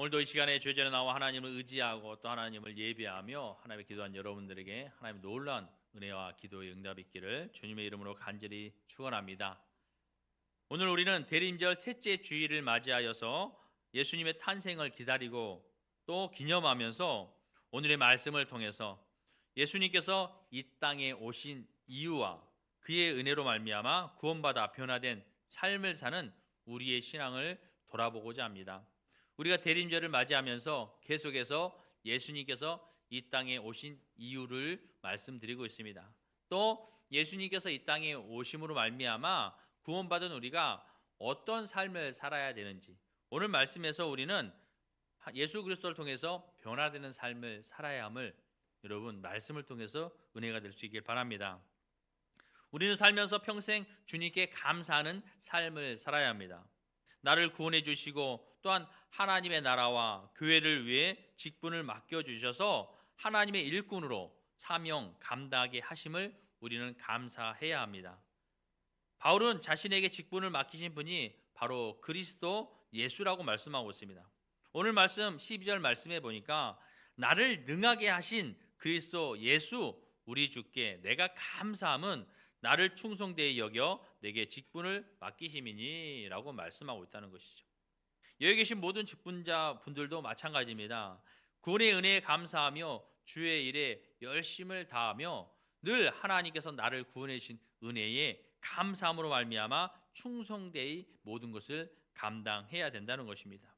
오늘도 이 시간에 주의 전에 나와 하나님을 의지하고 또 하나님을 예배하며 하나님의 기도한 여러분들에게 하나님의 놀라운 은혜와 기도의 응답이 있기를 주님의 이름으로 간절히 축원합니다. 오늘 우리는 대림절 셋째 주일을 맞이하여서 예수님의 탄생을 기다리고 또 기념하면서 오늘의 말씀을 통해서 예수님께서 이 땅에 오신 이유와 그의 은혜로 말미암아 구원받아 변화된 삶을 사는 우리의 신앙을 돌아보고자 합니다. 우리가 대림절을 맞이하면서 계속해서 예수님께서 이 땅에 오신 이유를 말씀드리고 있습니다. 또 예수님께서 이 땅에 오심으로 말미암아 구원받은 우리가 어떤 삶을 살아야 되는지 오늘 말씀에서 우리는 예수 그리스도를 통해서 변화되는 삶을 살아야 함을 여러분 말씀을 통해서 은혜가 될 수 있길 바랍니다. 우리는 살면서 평생 주님께 감사하는 삶을 살아야 합니다. 나를 구원해 주시고 또한 하나님의 나라와 교회를 위해 직분을 맡겨 주셔서 하나님의 일꾼으로 사명 감당하게 하심을 우리는 감사해야 합니다. 바울은 자신에게 직분을 맡기신 분이 바로 그리스도 예수라고 말씀하고 있습니다. 오늘 말씀 12절 말씀해 보니까 나를 능하게 하신 그리스도 예수 우리 주께 내가 감사함은 나를 충성되이 여겨 내게 직분을 맡기심이니 라고 말씀하고 있다는 것이죠. 여기 계신 모든 직분자 분들도 마찬가지입니다. 구원의 은혜에 감사하며 주의 일에 열심을 다하며 늘 하나님께서 나를 구원해 주신 은혜에 감사함으로 말미암아 충성되이 모든 것을 감당해야 된다는 것입니다.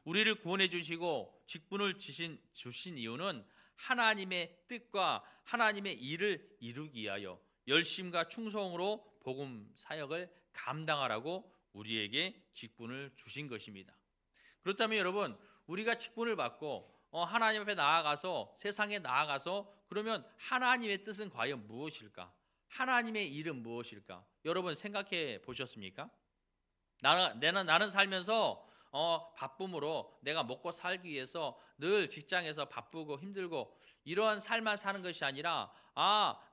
우리를 구원해 주시고 직분을 주신 이유는 하나님의 뜻과 하나님의 일을 이루기 위하여 열심과 충성으로 복음 사역을 감당하라고 우리에게 직분을 주신 것입니다. 그렇다면 여러분 우리가 직분을 받고 하나님 앞에 나아가서 세상에 나아가서 그러면 하나님의 뜻은 과연 무엇일까? 하나님의 일은 무엇일까? 여러분 생각해 보셨습니까? 나는 살면서 바쁨으로 내가 먹고 살기 위해서 늘 직장에서 바쁘고 힘들고 이러한 삶만 사는 것이 아니라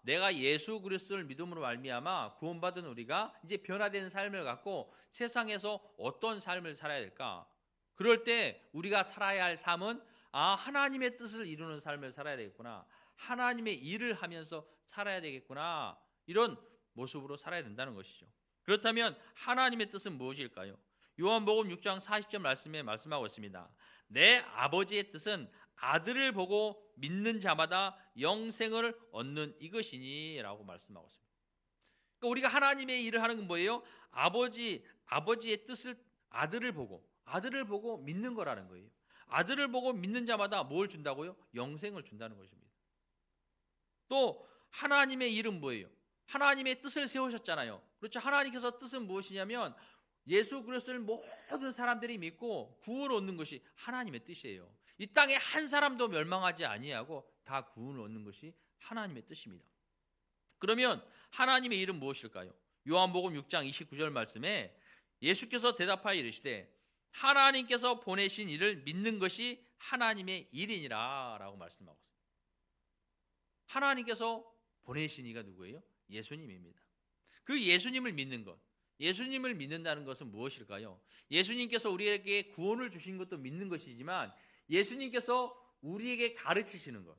내가 예수 그리스도를 믿음으로 말미암아 구원받은 우리가 이제 변화된 삶을 갖고 세상에서 어떤 삶을 살아야 될까? 그럴 때 우리가 살아야 할 삶은 하나님의 뜻을 이루는 삶을 살아야 되겠구나. 하나님의 일을 하면서 살아야 되겠구나. 이런 모습으로 살아야 된다는 것이죠. 그렇다면 하나님의 뜻은 무엇일까요? 요한복음 6장 40절 말씀에 말씀하고 있습니다. 내 아버지의 뜻은 아들을 보고 믿는 자마다 영생을 얻는 이것이니 라고 말씀하고 있습니다. 그러니까 우리가 하나님의 일을 하는 건 뭐예요? 아버지의 뜻을 아들을 보고 믿는 거라는 거예요. 아들을 보고 믿는 자마다 뭘 준다고요? 영생을 준다는 것입니다. 또 하나님의 일은 뭐예요? 하나님의 뜻을 세우셨잖아요. 그렇죠? 하나님께서 뜻은 무엇이냐면 예수 그리스도를 모든 사람들이 믿고 구원 얻는 것이 하나님의 뜻이에요. 이 땅에 한 사람도 멸망하지 아니하고 다 구원을 얻는 것이 하나님의 뜻입니다. 그러면 하나님의 일은 무엇일까요? 요한복음 6장 29절 말씀에 예수께서 대답하여 이르시되 하나님께서 보내신 이를 믿는 것이 하나님의 일이니라 라고 말씀하고 있습니다. 하나님께서 보내신 이가 누구예요? 예수님입니다. 그 예수님을 믿는 것, 예수님을 믿는다는 것은 무엇일까요? 예수님께서 우리에게 구원을 주신 것도 믿는 것이지만 예수님께서 우리에게 가르치시는 것,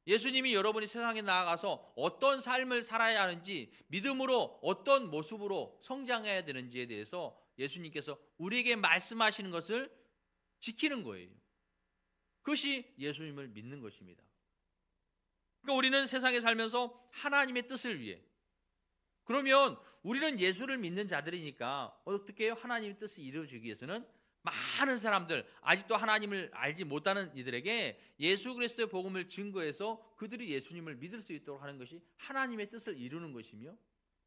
예수님이 여러분이 세상에 나아가서 어떤 삶을 살아야 하는지 믿음으로 어떤 모습으로 성장해야 되는지에 대해서 예수님께서 우리에게 말씀하시는 것을 지키는 거예요. 그것이 예수님을 믿는 것입니다. 그러니까 우리는 세상에 살면서 하나님의 뜻을 위해 그러면 우리는 예수를 믿는 자들이니까 어떻게 해요? 하나님의 뜻을 이루어지기 위해서는 많은 사람들 아직도 하나님을 알지 못하는 이들에게 예수 그리스도의 복음을 증거해서 그들이 예수님을 믿을 수 있도록 하는 것이 하나님의 뜻을 이루는 것이며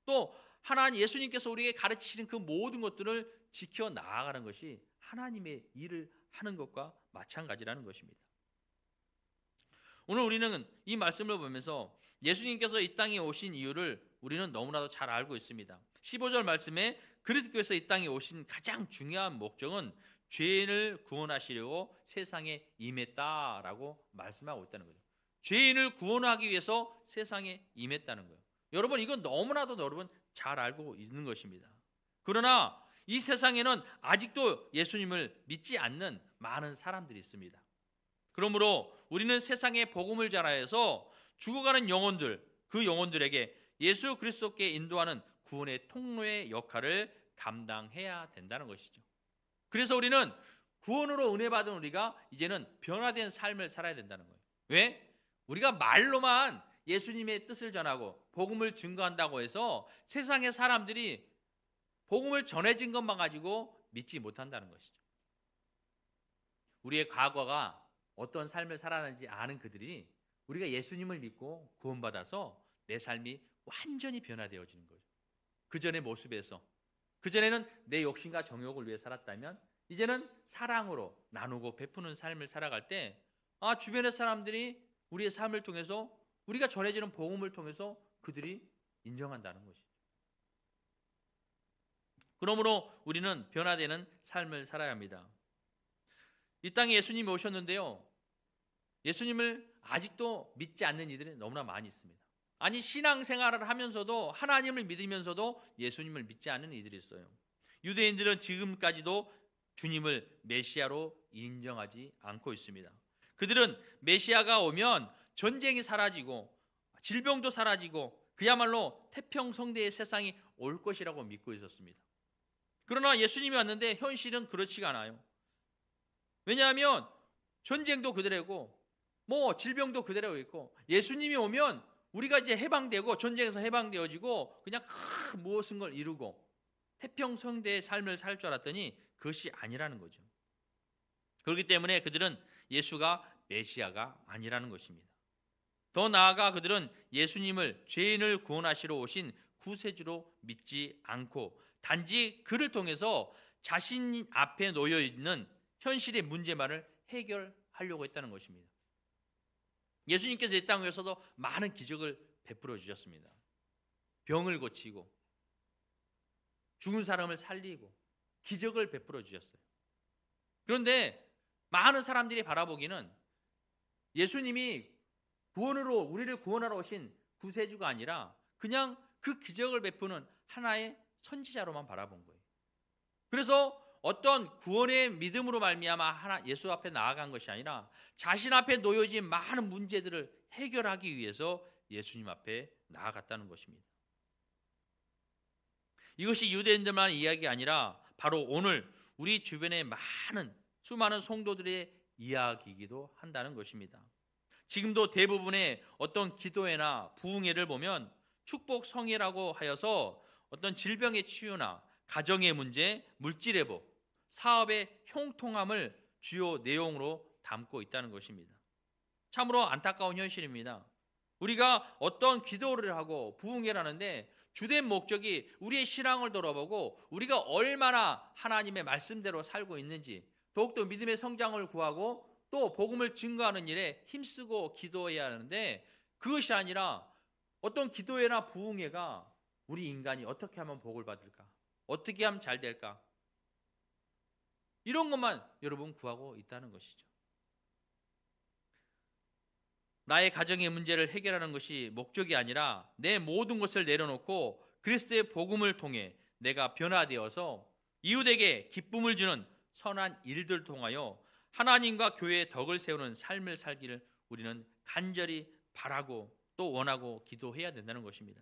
또 하나님 예수님께서 우리에게 가르치시는 그 모든 것들을 지켜 나아가는 것이 하나님의 일을 하는 것과 마찬가지라는 것입니다. 오늘 우리는 이 말씀을 보면서 예수님께서 이 땅에 오신 이유를 우리는 너무나도 잘 알고 있습니다. 15절 말씀에 그리스도께서 이 땅에 오신 가장 중요한 목적은 죄인을 구원하시려고 세상에 임했다라고 말씀하고 있다는 거죠. 죄인을 구원하기 위해서 세상에 임했다는 거예요. 여러분 이건 너무나도 여러분 잘 알고 있는 것입니다. 그러나 이 세상에는 아직도 예수님을 믿지 않는 많은 사람들이 있습니다. 그러므로 우리는 세상에 복음을 전하여서 죽어가는 영혼들, 그 영혼들에게 예수 그리스도께 인도하는 구원의 통로의 역할을 감당해야 된다는 것이죠. 그래서 우리는 구원으로 은혜 받은 우리가 이제는 변화된 삶을 살아야 된다는 거예요. 왜? 우리가 말로만 예수님의 뜻을 전하고 복음을 증거한다고 해서 세상의 사람들이 복음을 전해진 것만 가지고 믿지 못한다는 것이죠. 우리의 과거가 어떤 삶을 살아가는지 아는 그들이 우리가 예수님을 믿고 구원받아서 내 삶이 완전히 변화되어지는 거죠. 그전의 모습에서, 그전에는 내 욕심과 정욕을 위해 살았다면 이제는 사랑으로 나누고 베푸는 삶을 살아갈 때 주변의 사람들이 우리의 삶을 통해서 우리가 전해지는 복음을 통해서 그들이 인정한다는 것이죠. 그러므로 우리는 변화되는 삶을 살아야 합니다. 이 땅에 예수님이 오셨는데요. 예수님을 아직도 믿지 않는 이들이 너무나 많이 있습니다. 아니 신앙생활을 하면서도 하나님을 믿으면서도 예수님을 믿지 않는 이들이 있어요. 유대인들은 지금까지도 주님을 메시아로 인정하지 않고 있습니다. 그들은 메시아가 오면 전쟁이 사라지고 질병도 사라지고 그야말로 태평성대의 세상이 올 것이라고 믿고 있었습니다. 그러나 예수님이 왔는데 현실은 그렇지가 않아요. 왜냐하면 전쟁도 그대로고 질병도 그대로 있고 예수님이 오면 우리가 이제 해방되고 전쟁에서 해방되어지고 그냥 큰 무엇인 걸 이루고 태평성대의 삶을 살 줄 알았더니 그것이 아니라는 거죠. 그렇기 때문에 그들은 예수가 메시아가 아니라는 것입니다. 더 나아가 그들은 예수님을 죄인을 구원하시러 오신 구세주로 믿지 않고 단지 그를 통해서 자신 앞에 놓여 있는 현실의 문제만을 해결하려고 했다는 것입니다. 예수님께서 이 땅에서도 많은 기적을 베풀어 주셨습니다. 병을 고치고 죽은 사람을 살리고 기적을 베풀어 주셨어요. 그런데 많은 사람들이 바라보기는 예수님이 구원으로 우리를 구원하러 오신 구세주가 아니라 그냥 그 기적을 베푸는 하나의 선지자로만 바라본 거예요. 그래서 어떤 구원의 믿음으로 말미암아 예수 앞에 나아간 것이 아니라 자신 앞에 놓여진 많은 문제들을 해결하기 위해서 예수님 앞에 나아갔다는 것입니다. 이것이 유대인들만 이야기 아니라 바로 오늘 우리 주변의 수많은 성도들의 이야기이기도 한다는 것입니다. 지금도 대부분의 어떤 기도회나 부흥회를 보면 축복 성회라고 하여서 어떤 질병의 치유나 가정의 문제, 물질 회복, 사업의 형통함을 주요 내용으로 담고 있다는 것입니다. 참으로 안타까운 현실입니다. 우리가 어떤 기도를 하고 부흥회를 하는데 주된 목적이 우리의 신앙을 돌아보고 우리가 얼마나 하나님의 말씀대로 살고 있는지 더욱더 믿음의 성장을 구하고 또 복음을 증거하는 일에 힘쓰고 기도해야 하는데 그것이 아니라 어떤 기도회나 부흥회가 우리 인간이 어떻게 하면 복을 받을까? 어떻게 하면 잘 될까? 이런 것만 여러분 구하고 있다는 것이죠. 나의 가정의 문제를 해결하는 것이 목적이 아니라 내 모든 것을 내려놓고 그리스도의 복음을 통해 내가 변화되어서 이웃에게 기쁨을 주는 선한 일들을 통하여 하나님과 교회의 덕을 세우는 삶을 살기를 우리는 간절히 바라고 또 원하고 기도해야 된다는 것입니다.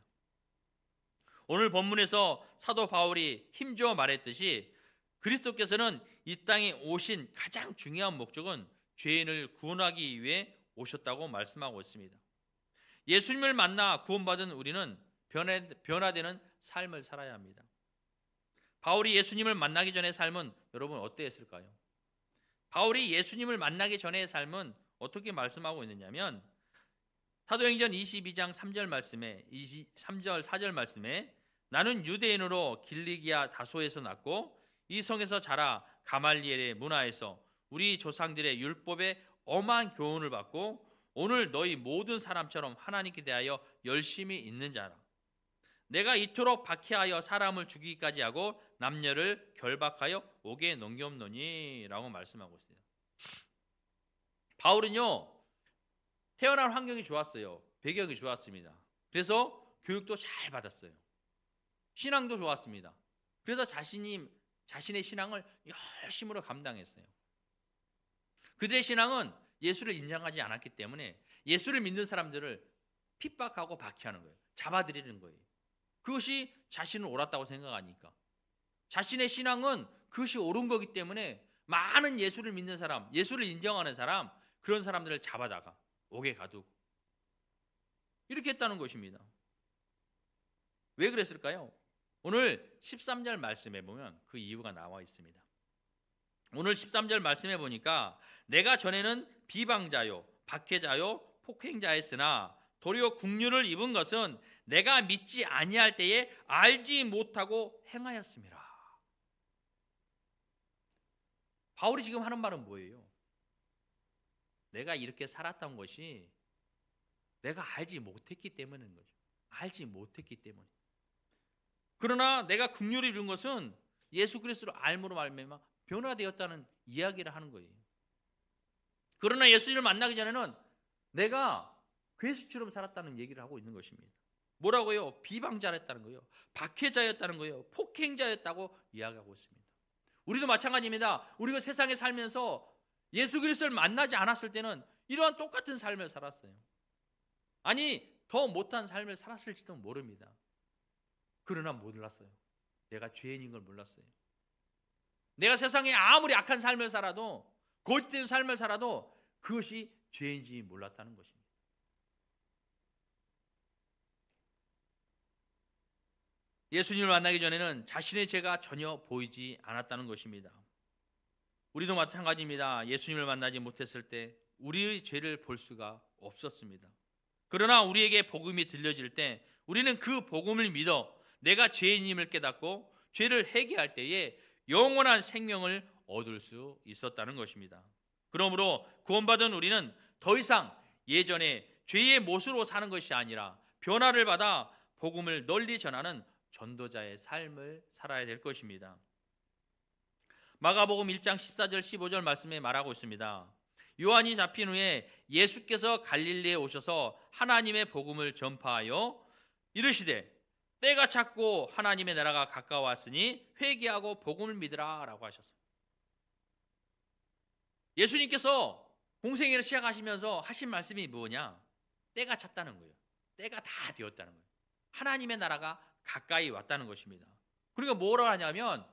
오늘 본문에서 사도 바울이 힘주어 말했듯이 그리스도께서는 이 땅에 오신 가장 중요한 목적은 죄인을 구원하기 위해 오셨다고 말씀하고 있습니다. 예수님을 만나 구원받은 우리는 변화되는 삶을 살아야 합니다. 바울이 예수님을 만나기 전의 삶은 여러분 어떠했을까요? 바울이 예수님을 만나기 전의 삶은 어떻게 말씀하고 있느냐면 사도행전 22장 3절 말씀에 3절 4절 말씀에 나는 유대인으로 길리기아 다소에서 났고 이 성에서 자라 가말리엘의 문화에서 우리 조상들의 율법에 엄한 교훈을 받고 오늘 너희 모든 사람처럼 하나님께 대하여 열심히 있는 자라. 내가 이토록 박해하여 사람을 죽이기까지 하고 남녀를 결박하여 옥에 넘겼노니 라고 말씀하고 있어요. 바울은요 태어난 환경이 좋았어요. 배경이 좋았습니다. 그래서 교육도 잘 받았어요. 신앙도 좋았습니다. 그래서 자신이 자신의 신앙을 열심으로 감당했어요. 그들의 신앙은 예수를 인정하지 않았기 때문에 예수를 믿는 사람들을 핍박하고 박해하는 거예요. 잡아들이는 거예요. 그것이 자신은 옳았다고 생각하니까. 자신의 신앙은 그것이 옳은 거기 때문에 많은 예수를 믿는 사람, 예수를 인정하는 사람, 그런 사람들을 잡아다가 옥에 가두고 이렇게 했다는 것입니다. 왜 그랬을까요? 오늘 13절 말씀에 보면 그 이유가 나와 있습니다. 오늘 13절 말씀해 보니까 내가 전에는 비방자요, 박해자요, 폭행자였으나 도리어 국류를 입은 것은 내가 믿지 아니할 때에 알지 못하고 행하였습니다. 바울이 지금 하는 말은 뭐예요? 내가 이렇게 살았던 것이 내가 알지 못했기 때문인 거죠. 알지 못했기 때문에. 그러나 내가 긍휼을 이룬 것은 예수 그리스도를 알므로 말미암아 변화되었다는 이야기를 하는 거예요. 그러나 예수님을 만나기 전에는 내가 괴수처럼 살았다는 얘기를 하고 있는 것입니다. 뭐라고요? 비방자였다는 거예요. 박해자였다는 거예요. 폭행자였다고 이야기하고 있습니다. 우리도 마찬가지입니다. 우리가 세상에 살면서 예수 그리스도를 만나지 않았을 때는 이러한 똑같은 삶을 살았어요. 아니 더 못한 삶을 살았을지도 모릅니다. 그러나 몰랐어요. 내가 죄인인 걸 몰랐어요. 내가 세상에 아무리 악한 삶을 살아도 거짓된 삶을 살아도 그것이 죄인지 몰랐다는 것입니다. 예수님을 만나기 전에는 자신의 죄가 전혀 보이지 않았다는 것입니다. 우리도 마찬가지입니다. 예수님을 만나지 못했을 때 우리의 죄를 볼 수가 없었습니다. 그러나 우리에게 복음이 들려질 때 우리는 그 복음을 믿어 내가 죄인임을 깨닫고 죄를 회개할 때에 영원한 생명을 얻을 수 있었다는 것입니다. 그러므로 구원받은 우리는 더 이상 예전에 죄의 못으로 사는 것이 아니라 변화를 받아 복음을 널리 전하는 전도자의 삶을 살아야 될 것입니다. 마가복음 1장 14절 15절 말씀에 말하고 있습니다. 요한이 잡힌 후에 예수께서 갈릴리에 오셔서 하나님의 복음을 전파하여 이르시되 때가 찼고 하나님의 나라가 가까웠으니 회개하고 복음을 믿으라 라고 하셨어요. 예수님께서 공생애를 시작하시면서 하신 말씀이 뭐냐? 때가 찼다는 거예요. 때가 다 되었다는 거예요. 하나님의 나라가 가까이 왔다는 것입니다. 그러니까 뭐라 하냐면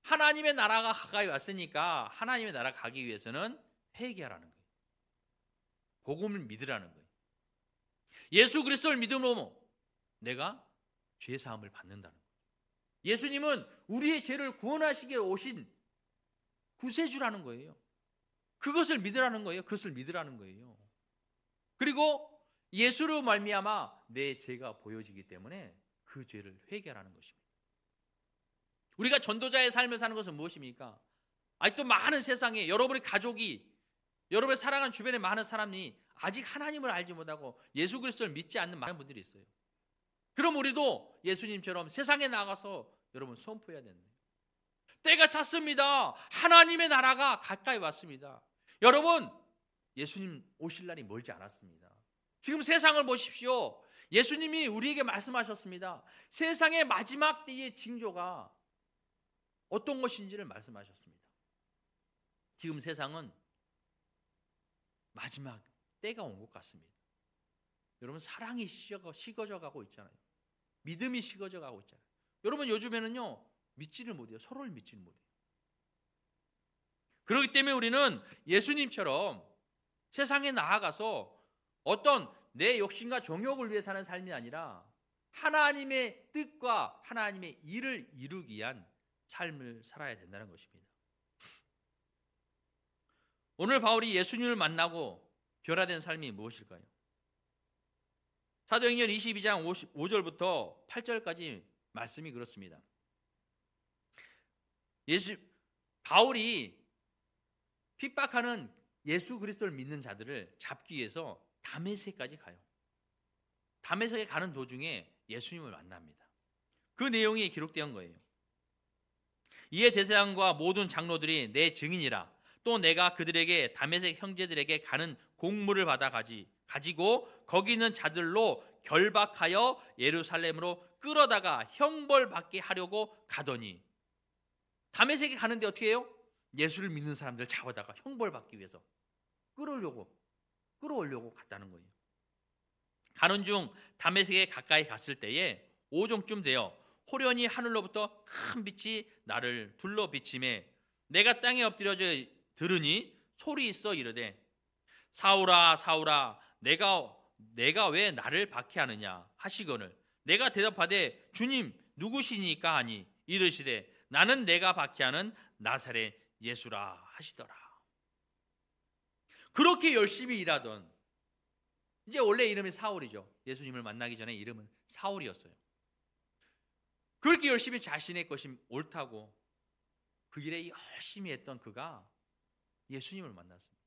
하나님의 나라가 가까이 왔으니까 하나님의 나라 가기 위해서는 회개하라는 거예요. 복음을 믿으라는 거예요. 예수 그리스도를 믿음으로 내가 죄 사함을 받는다는 거예요. 예수님은 우리의 죄를 구원하시기에 오신 구세주라는 거예요. 그것을 믿으라는 거예요. 그것을 믿으라는 거예요. 그리고 예수로 말미암아 내 죄가 보여지기 때문에 그 죄를 회개하라는 것입니다. 우리가 전도자의 삶을 사는 것은 무엇입니까? 아직도 많은 세상에 여러분의 가족이 여러분의 사랑하는 주변에 많은 사람이 아직 하나님을 알지 못하고 예수 그리스도를 믿지 않는 많은 분들이 있어요. 그럼 우리도 예수님처럼 세상에 나가서 여러분 선포해야 되는데 때가 찼습니다. 하나님의 나라가 가까이 왔습니다. 여러분 예수님 오실 날이 멀지 않았습니다. 지금 세상을 보십시오. 예수님이 우리에게 말씀하셨습니다. 세상의 마지막 때의 징조가 어떤 것인지를 말씀하셨습니다. 지금 세상은 마지막 때가 온 것 같습니다. 여러분 사랑이 식어져 가고 있잖아요. 믿음이 식어져 가고 있잖아요. 여러분 요즘에는요 믿지를 못해요. 서로를 믿지를 못해요. 그렇기 때문에 우리는 예수님처럼 세상에 나아가서 어떤 내 욕심과 정욕을 위해 사는 삶이 아니라 하나님의 뜻과 하나님의 일을 이루기 위한 삶을 살아야 된다는 것입니다. 오늘 바울이 예수님을 만나고 변화된 삶이 무엇일까요? 사도행전 22장 5절부터 8절까지 말씀이 그렇습니다. 바울이 핍박하는 예수 그리스도를 믿는 자들을 잡기 위해서 다메섹까지 가요. 다메섹에 가는 도중에 예수님을 만납니다. 그 내용이 기록된 거예요. 이에 대제사장과 모든 장로들이 내 증인이라 또 내가 그들에게 다메섹 형제들에게 가는 공물을 받아 가지고 거기 있는 자들로 결박하여 예루살렘으로 끌어다가 형벌받게 하려고 가더니 다메섹에 가는데 어떻게 해요? 예수를 믿는 사람들 잡아다가 형벌 받기 위해서 끌어오려고 갔다는 거예요. 가는 중 다메섹에 가까이 갔을 때에 오종쯤 되어 호련히 하늘로부터 큰 빛이 나를 둘러 비침에 내가 땅에 엎드려져 들으니 소리 있어 이르되 사울아 사울아 내가 왜 나를 박해하느냐 하시거늘 내가 대답하되 주님 누구시니까 하니 이르시되 나는 내가 박해하는 나사렛 예수라 하시더라. 그렇게 열심히 일하던, 이제 원래 이름이 사울이죠. 예수님을 만나기 전에 이름은 사울이었어요. 그렇게 열심히 자신의 것이 옳다고 그 길에 열심히 했던 그가 예수님을 만났습니다.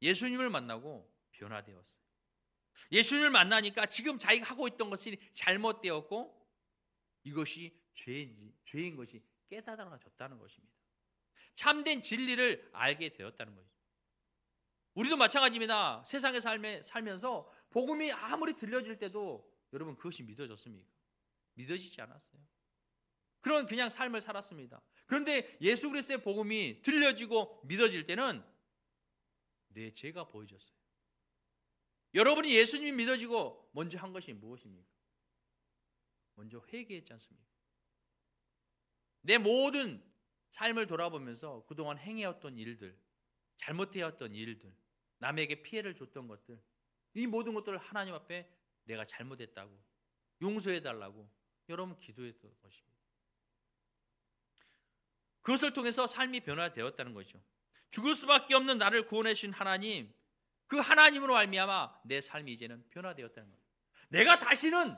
예수님을 만나고 변화되었어요. 예수님을 만나니까 지금 자기가 하고 있던 것이 잘못되었고 이것이 죄인 것이 깨달아졌다는 것입니다. 참된 진리를 알게 되었다는 거죠. 우리도 마찬가지입니다. 세상에 살면서 복음이 아무리 들려질 때도 여러분 그것이 믿어졌습니까? 믿어지지 않았어요. 그냥 삶을 살았습니다. 그런데 예수 그리스도의 복음이 들려지고 믿어질 때는 내 죄가 보여졌어요. 여러분이 예수님이 믿어지고 먼저 한 것이 무엇입니까? 먼저 회개했지 않습니까? 내 모든 삶을 돌아보면서 그동안 행해왔던 일들, 잘못되었던 일들, 남에게 피해를 줬던 것들, 이 모든 것들을 하나님 앞에 내가 잘못했다고 용서해달라고 여러분 기도했던 것입니다. 그것을 통해서 삶이 변화되었다는 것이죠. 죽을 수밖에 없는 나를 구원해 주신 하나님, 그 하나님으로 말미암아 내 삶이 이제는 변화되었다는 거예요. 내가 다시는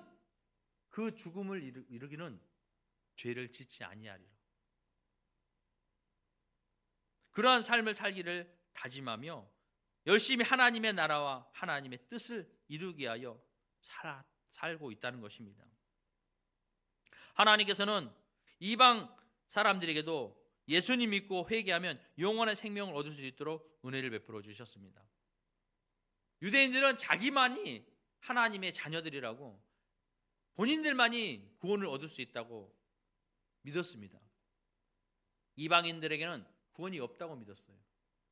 그 죽음을 이루기는 죄를 짓지 아니하리라. 그러한 삶을 살기를 다짐하며 열심히 하나님의 나라와 하나님의 뜻을 이루기 위하여 살고 있다는 것입니다. 하나님께서는 이방 사람들에게도 예수님 믿고 회개하면 영원한 생명을 얻을 수 있도록 은혜를 베풀어 주셨습니다. 유대인들은 자기만이 하나님의 자녀들이라고 본인들만이 구원을 얻을 수 있다고 믿었습니다. 이방인들에게는 구원이 없다고 믿었어요.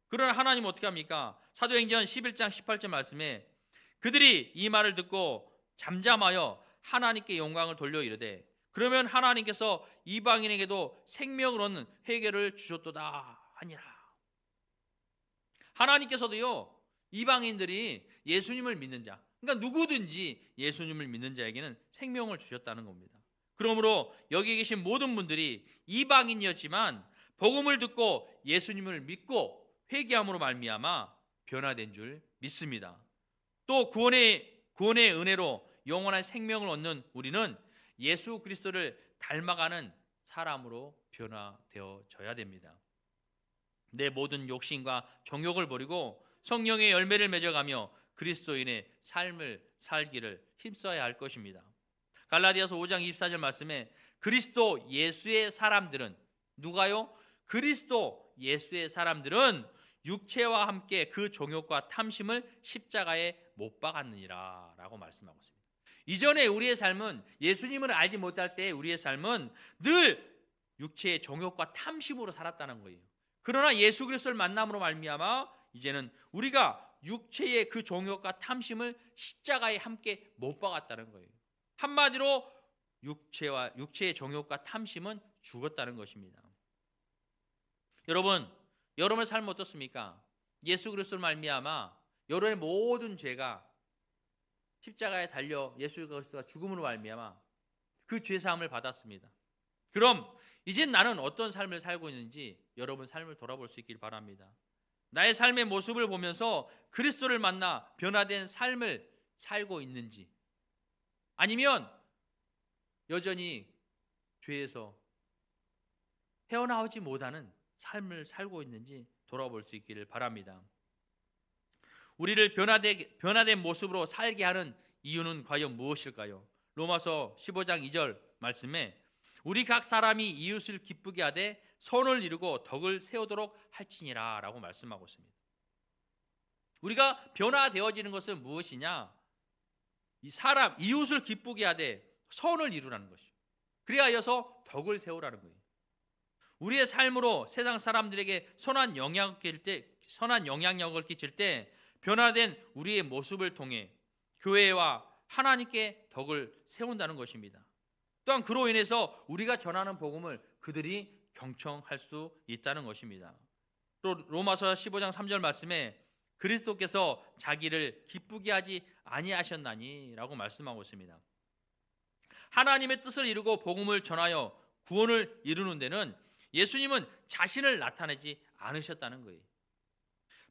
그러나 하나님은 어떻게 합니까? 사도행전 11장 18절 말씀에 그들이 이 말을 듣고 잠잠하여 하나님께 영광을 돌려 이르되 그러면 하나님께서 이방인에게도 생명을 얻는 회개를 주셨도다 하니라. 하나님께서도요 이방인들이 예수님을 믿는 자, 그러니까 누구든지 예수님을 믿는 자에게는 생명을 주셨다는 겁니다. 그러므로 여기 계신 모든 분들이 이방인이었지만 복음을 듣고 예수님을 믿고 회개함으로 말미암아 변화된 줄 믿습니다. 또 구원의 은혜로 영원한 생명을 얻는 우리는 예수 그리스도를 닮아가는 사람으로 변화되어져야 됩니다. 내 모든 욕심과 정욕을 버리고 성령의 열매를 맺어가며 그리스도인의 삶을 살기를 힘써야 할 것입니다. 갈라디아서 5장 24절 말씀에 그리스도 예수의 사람들은 누가요? 그리스도 예수의 사람들은 육체와 함께 그 정욕과 탐심을 십자가에 못 박았느니라 라고 말씀하고 있습니다. 이전에 우리의 삶은 예수님을 알지 못할 때 우리의 삶은 늘 육체의 정욕과 탐심으로 살았다는 거예요. 그러나 예수 그리스도를 만남으로 말미암아 이제는 우리가 육체의 그 정욕과 탐심을 십자가에 함께 못 박았다는 거예요. 한마디로 육체의 정욕과 탐심은 죽었다는 것입니다. 여러분의 삶은 어떻습니까? 예수 그리스도를 말미암아 여러분의 모든 죄가 십자가에 달려 예수 그리스도가 죽음으로 말미암아 그 죄 사함을 받았습니다. 그럼 이제 나는 어떤 삶을 살고 있는지 여러분 삶을 돌아볼 수 있길 바랍니다. 나의 삶의 모습을 보면서 그리스도를 만나 변화된 삶을 살고 있는지, 아니면 여전히 죄에서 헤어나오지 못하는 삶을 살고 있는지 돌아볼 수 있기를 바랍니다. 우리를 변화된 모습으로 살게 하는 이유는 과연 무엇일까요? 로마서 15장 2절 말씀에 우리 각 사람이 이웃을 기쁘게 하되 선을 이루고 덕을 세우도록 할지니라 라고 말씀하고 있습니다. 우리가 변화되어지는 것은 무엇이냐? 이웃을 기쁘게 하되 선을 이루라는 것이죠. 그리하여서 덕을 세우라는 거예요. 우리의 삶으로 세상 사람들에게 선한 영향력을 끼칠 때 변화된 우리의 모습을 통해 교회와 하나님께 덕을 세운다는 것입니다. 또한 그로 인해서 우리가 전하는 복음을 그들이 경청할 수 있다는 것입니다. 또 로마서 15장 3절 말씀에 그리스도께서 자기를 기쁘게 하지 아니하셨나니라고 말씀하고 있습니다. 하나님의 뜻을 이루고 복음을 전하여 구원을 이루는 데는 예수님은 자신을 나타내지 않으셨다는 거예요.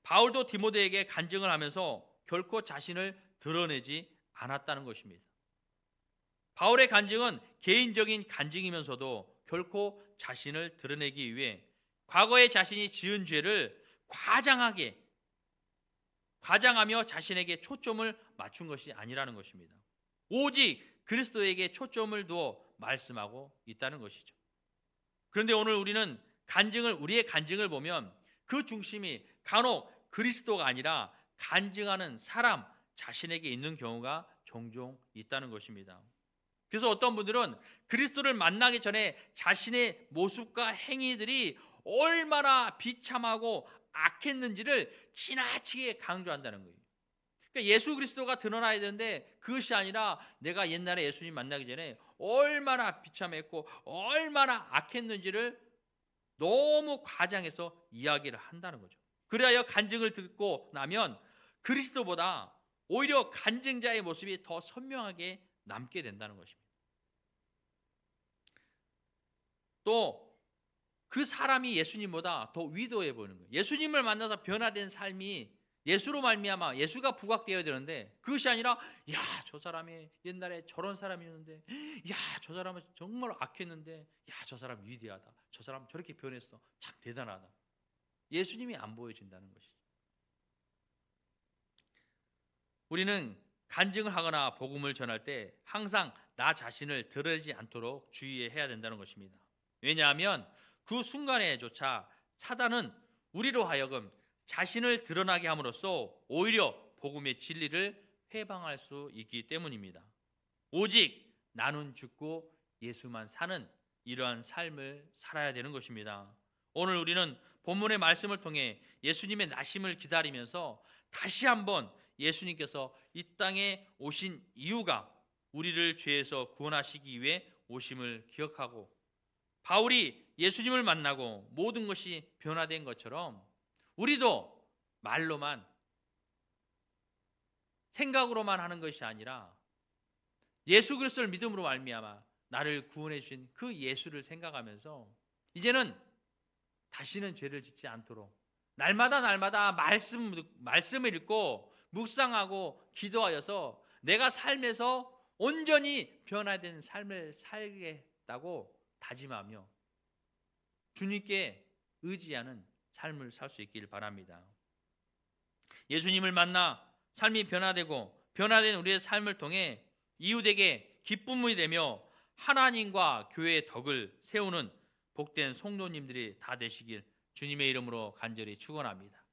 바울도 디모데에게 간증을 하면서 결코 자신을 드러내지 않았다는 것입니다. 바울의 간증은 개인적인 간증이면서도 결코 자신을 드러내기 위해 과거에 자신이 지은 죄를 과장하며 자신에게 초점을 맞춘 것이 아니라는 것입니다. 오직 그리스도에게 초점을 두어 말씀하고 있다는 것이죠. 그런데 오늘 우리는 우리의 간증을 보면 그 중심이 간혹 그리스도가 아니라 간증하는 사람 자신에게 있는 경우가 종종 있다는 것입니다. 그래서 어떤 분들은 그리스도를 만나기 전에 자신의 모습과 행위들이 얼마나 비참하고 악했는지를 지나치게 강조한다는 거예요. 그러니까 예수 그리스도가 드러나야 되는데 그것이 아니라 내가 옛날에 예수님 만나기 전에 얼마나 비참했고 얼마나 악했는지를 너무 과장해서 이야기를 한다는 거죠. 그래야 간증을 듣고 나면 그리스도보다 오히려 간증자의 모습이 더 선명하게 남게 된다는 것입니다. 또 그 사람이 예수님보다 더 위대해 보이는 거예요. 예수님을 만나서 변화된 삶이 예수로 말미암아 예수가 부각되어야 되는데 그것이 아니라 야, 저 사람이 옛날에 저런 사람이었는데 야, 저 사람은 정말 악했는데 야, 저 사람 위대하다. 저 사람 저렇게 변했어. 참 대단하다. 예수님이 안 보여진다는 것이죠. 우리는 간증을 하거나 복음을 전할 때 항상 나 자신을 드러내지 않도록 주의해야 된다는 것입니다. 왜냐하면 그 순간에조차 사단은 우리로 하여금 자신을 드러나게 함으로써 오히려 복음의 진리를 회방할 수 있기 때문입니다. 오직 나는 죽고 예수만 사는 이러한 삶을 살아야 되는 것입니다. 오늘 우리는 본문의 말씀을 통해 예수님의 나심을 기다리면서 다시 한번 예수님께서 이 땅에 오신 이유가 우리를 죄에서 구원하시기 위해 오심을 기억하고 바울이 예수님을 만나고 모든 것이 변화된 것처럼 우리도 말로만 생각으로만 하는 것이 아니라 예수 그리스도를 믿음으로 말미암아 나를 구원해 주신 그 예수를 생각하면서 이제는 다시는 죄를 짓지 않도록 날마다 말씀을 읽고 묵상하고 기도하여서 내가 삶에서 온전히 변화된 삶을 살겠다고 다짐하며 주님께 의지하는 삶을 살 수 있길 바랍니다. 예수님을 만나 삶이 변화되고 변화된 우리의 삶을 통해 이웃에게 기쁨이 되며 하나님과 교회의 덕을 세우는 복된 성도님들이 다 되시길 주님의 이름으로 간절히 축원합니다.